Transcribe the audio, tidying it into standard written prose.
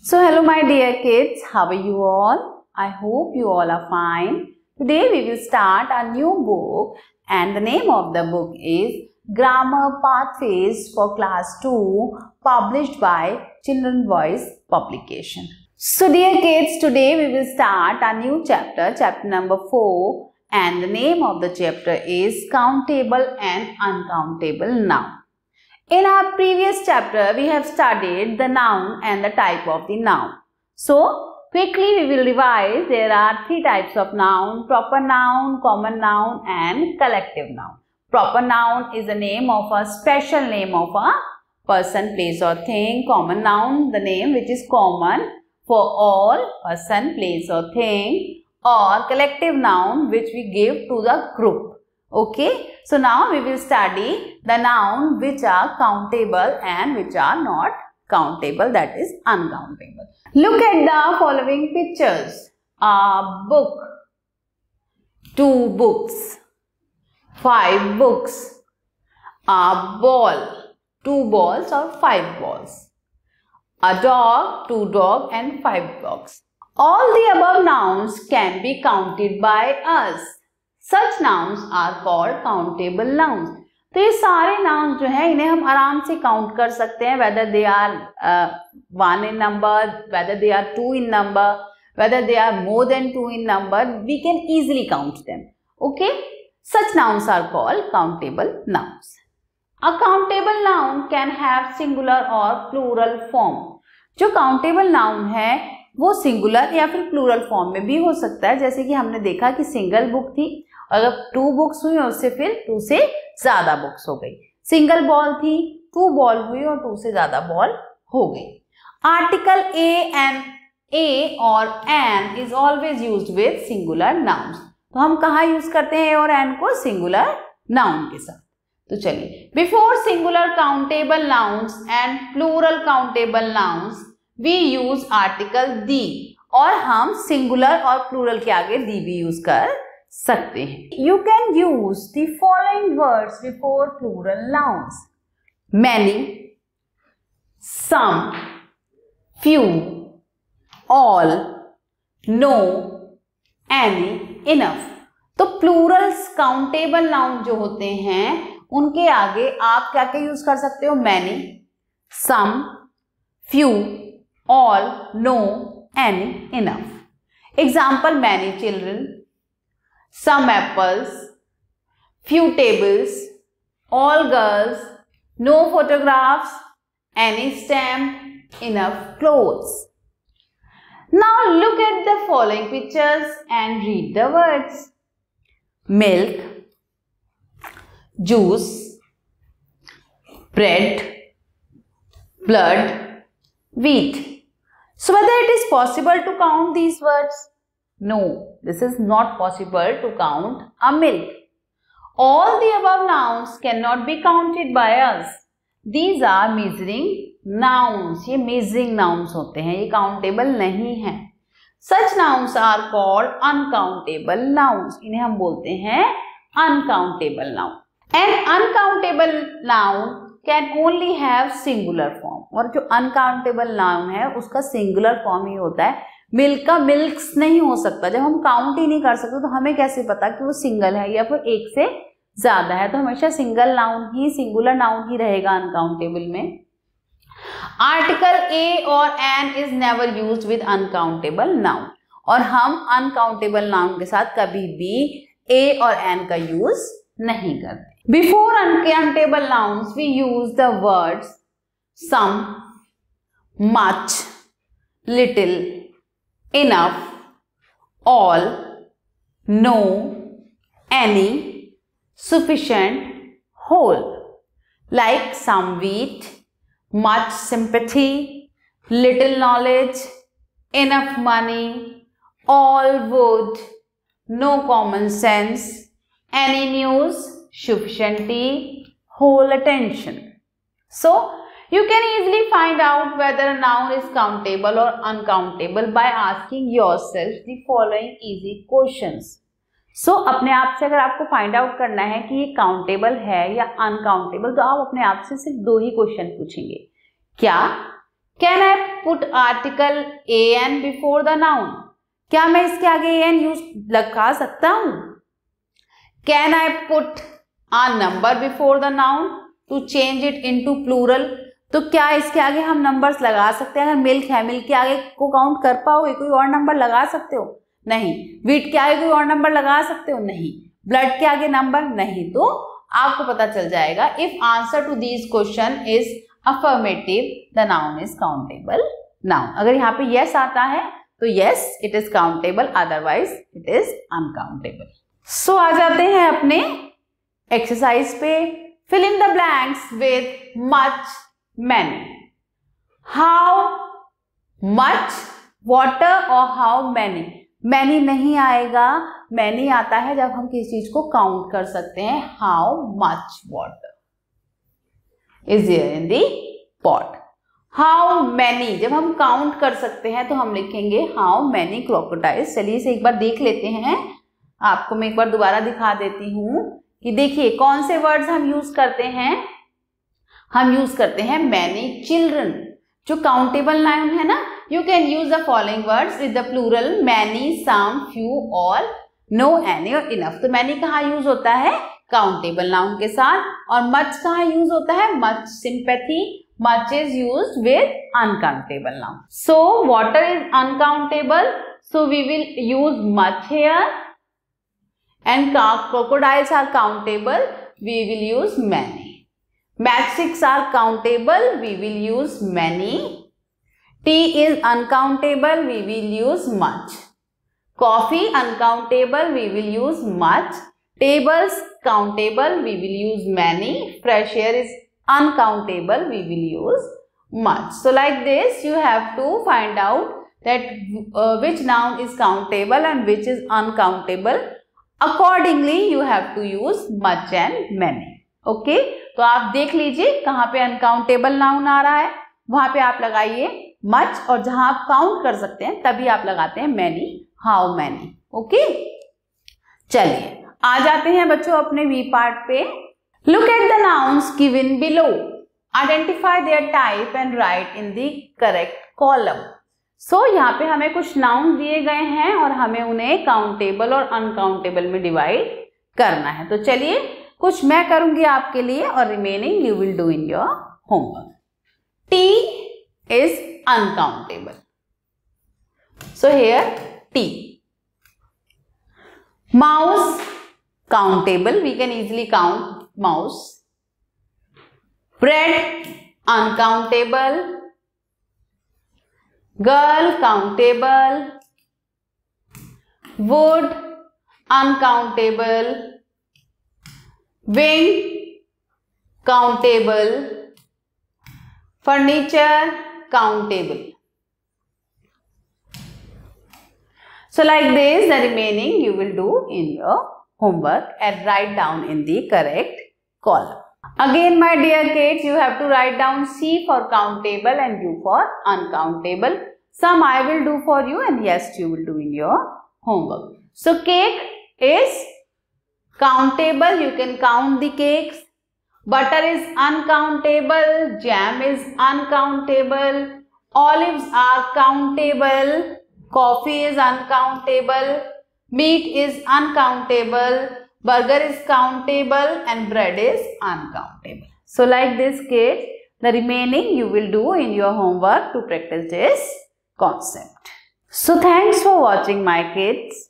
So hello my dear kids, how are you all? I hope you all are fine. Today we will start a new book and the name of the book is Grammar Pathways for Class 2 published by Children's Voice Publication. So dear kids, today we will start a new chapter, chapter number 4, and the name of the chapter is Countable and Uncountable Noun. In our previous chapter, we have studied the noun and the type of the noun. So, quickly we will revise. There are three types of noun: proper noun, common noun and collective noun. Proper noun is the name of a special name of a person, place or thing. Common noun, the name which is common for all person, place or thing. Or collective noun which we give to the group. Okay, so now we will study the noun which are countable and which are not countable, that is uncountable. Look at the following pictures. A book, 2 books, 5 books, a ball, 2 balls or 5 balls, a dog, 2 dogs and 5 dogs. All the above nouns can be counted by us. Such nouns are called countable nouns. तो ये सारे nouns जो हैं इन्हें हम आराम से count कर सकते हैं, whether they are 1 in number, whether they are 2 in number, whether they are more than 2 in number, we can easily count them. Okay? Such nouns are called countable nouns. A countable noun can have singular or plural form. जो countable noun है वो singular या फिर plural form में भी हो सकता है, जैसे कि हमने देखा कि सिंगल बुक थी, अगर 2 बुक्स हुई और उससे फिर 2 से ज्यादा बुक्स हो गई. सिंगल बॉल थी, 2 बॉल हुई और 2 से ज्यादा बॉल हो गई. आर्टिकल ए और an is always used with singular nouns. तो हम कहाँ यूज करते हैं ए और एन को? सिंगुलर नाउन के साथ. तो चलिए, before singular countable nouns and plural countable nouns we use article the, और हम सिंगुलर और प्लूरल के आगे दी भी यूज कर सकते हैं. You can use the following words before plural nouns: many, some, few, all, no, any, enough. तो प्लूरल्स काउंटेबल नाउन जो होते हैं उनके आगे आप क्या क्या यूज कर सकते हो? Many, some, few, all, no, any, enough. Example: many children, some apples, few tables, all girls, no photographs, any stamp, enough clothes. Now look at the following pictures and read the words: milk, juice, bread, blood, wheat. So whether it is possible to count these words? No, this is not possible to count a milk. All the above nouns cannot be counted by us. These are measuring nouns. ये measuring nouns होते हैं, ये countable नहीं है. Such nouns are called uncountable nouns. इन्हें हम बोलते हैं uncountable noun. An uncountable noun can only have singular form. और जो uncountable noun है उसका singular form ही होता है. मिल्क का मिल्क्स नहीं हो सकता. जब हम काउंट ही नहीं कर सकते तो हमें कैसे पता कि वो सिंगल है या फिर एक से ज्यादा है? तो हमेशा सिंगल नाउन ही, सिंगुलर नाउन ही रहेगा अनकाउंटेबल में. आर्टिकल ए और an is never used with uncountable noun, और हम अनकाउंटेबल नाउन के साथ कभी भी ए और एन का यूज नहीं करते. Before uncountable nouns, we use the words some, much, little, enough, all, no, any, sufficient, whole. Like some wheat, much sympathy, little knowledge, enough money, all wood, no common sense, any news, sufficient tea, whole attention. So, you can easily find out whether a noun is countable or uncountable by asking yourself the following easy questions. So, अपने आप से अगर आपको find out करना है कि ये countable है या uncountable, तो आप अपने आप से सिर्फ 2 ही क्वेश्चन पूछेंगे. क्या Can I put article an before the noun? क्या मैं इसके आगे an यूज लगा सकता हूँ? Can I put a number before the noun to change it into plural? तो क्या इसके आगे हम नंबर्स लगा सकते हैं? अगर मिल्क है, मिल्क के आगे को काउंट कर पाओगे? कोई और नंबर लगा सकते हो? नहीं। वीट के आगे कोई और नंबर लगा सकते हो? नहीं। ब्लड के आगे नंबर? नहीं। तो आपको पता चल जाएगा if answer to this question is affirmative, the noun is countable noun. अगर यहाँ पे yes आता है तो yes it is countable, otherwise it is uncountable. So आ जाते हैं अपने exercise पे. Fill in the blanks with much, many. How much water or how many? Many नहीं आएगा, many आता है जब हम किसी चीज को काउंट कर सकते हैं. How much water is there in the pot? How many जब हम काउंट कर सकते हैं तो हम लिखेंगे how many crocodiles. चलिए इसे एक बार देख लेते हैं. आपको मैं एक बार दोबारा दिखा देती हूँ कि देखिए कौन से वर्ड्स हम यूज करते हैं. हम यूज करते हैं many children, जो काउंटेबल नाउन है ना. You can use the following words with the plural many, some, few, all, no, any और enough. तो many कहाँ यूज होता है? काउंटेबल नाउन के साथ. और मच कहाँ यूज होता है? Much sympathy. Much is used with uncountable noun. So water is uncountable, so we will use much here. And crocodiles are countable, we will use many. Matchsticks are countable, we will use many. Tea is uncountable, we will use much. Coffee uncountable, we will use much. Tables countable, we will use many. Fresh air is uncountable, we will use much. So like this you have to find out that which noun is countable and which is uncountable. Accordingly you have to use much and many. Okay? तो आप देख लीजिए कहाँ पे uncountable noun आ रहा है, वहां पे आप लगाइए much, और जहां आप काउंट कर सकते हैं तभी आप लगाते हैं many, how many. ओके? चलिए आ जाते हैं बच्चों अपने वी पार्ट पे. Look at the nouns given below. Identify their type and write in the correct column. So यहाँ पे हमें कुछ नाउन दिए गए हैं और हमें उन्हें काउंटेबल और अनकाउंटेबल में डिवाइड करना है. तो चलिए कुछ मैं करूंगी आपके लिए और remaining you will do in your homework. T is uncountable, so here T. Mouse countable, we can easily count mouse. Bread uncountable. Girl countable. Wood uncountable. Wing countable. Furniture countable. So like this the remaining you will do in your homework and write down in the correct column. Again my dear kids, you have to write down C for countable and U for uncountable. Some I will do for you and yes you will do in your homework. So cake is countable, you can count the cakes. Butter is uncountable, jam is uncountable, olives are countable. Coffee is uncountable, meat is uncountable, burger is countable and bread is uncountable. So like this kids, the remaining you will do in your homework to practice this concept. So thanks for watching my kids.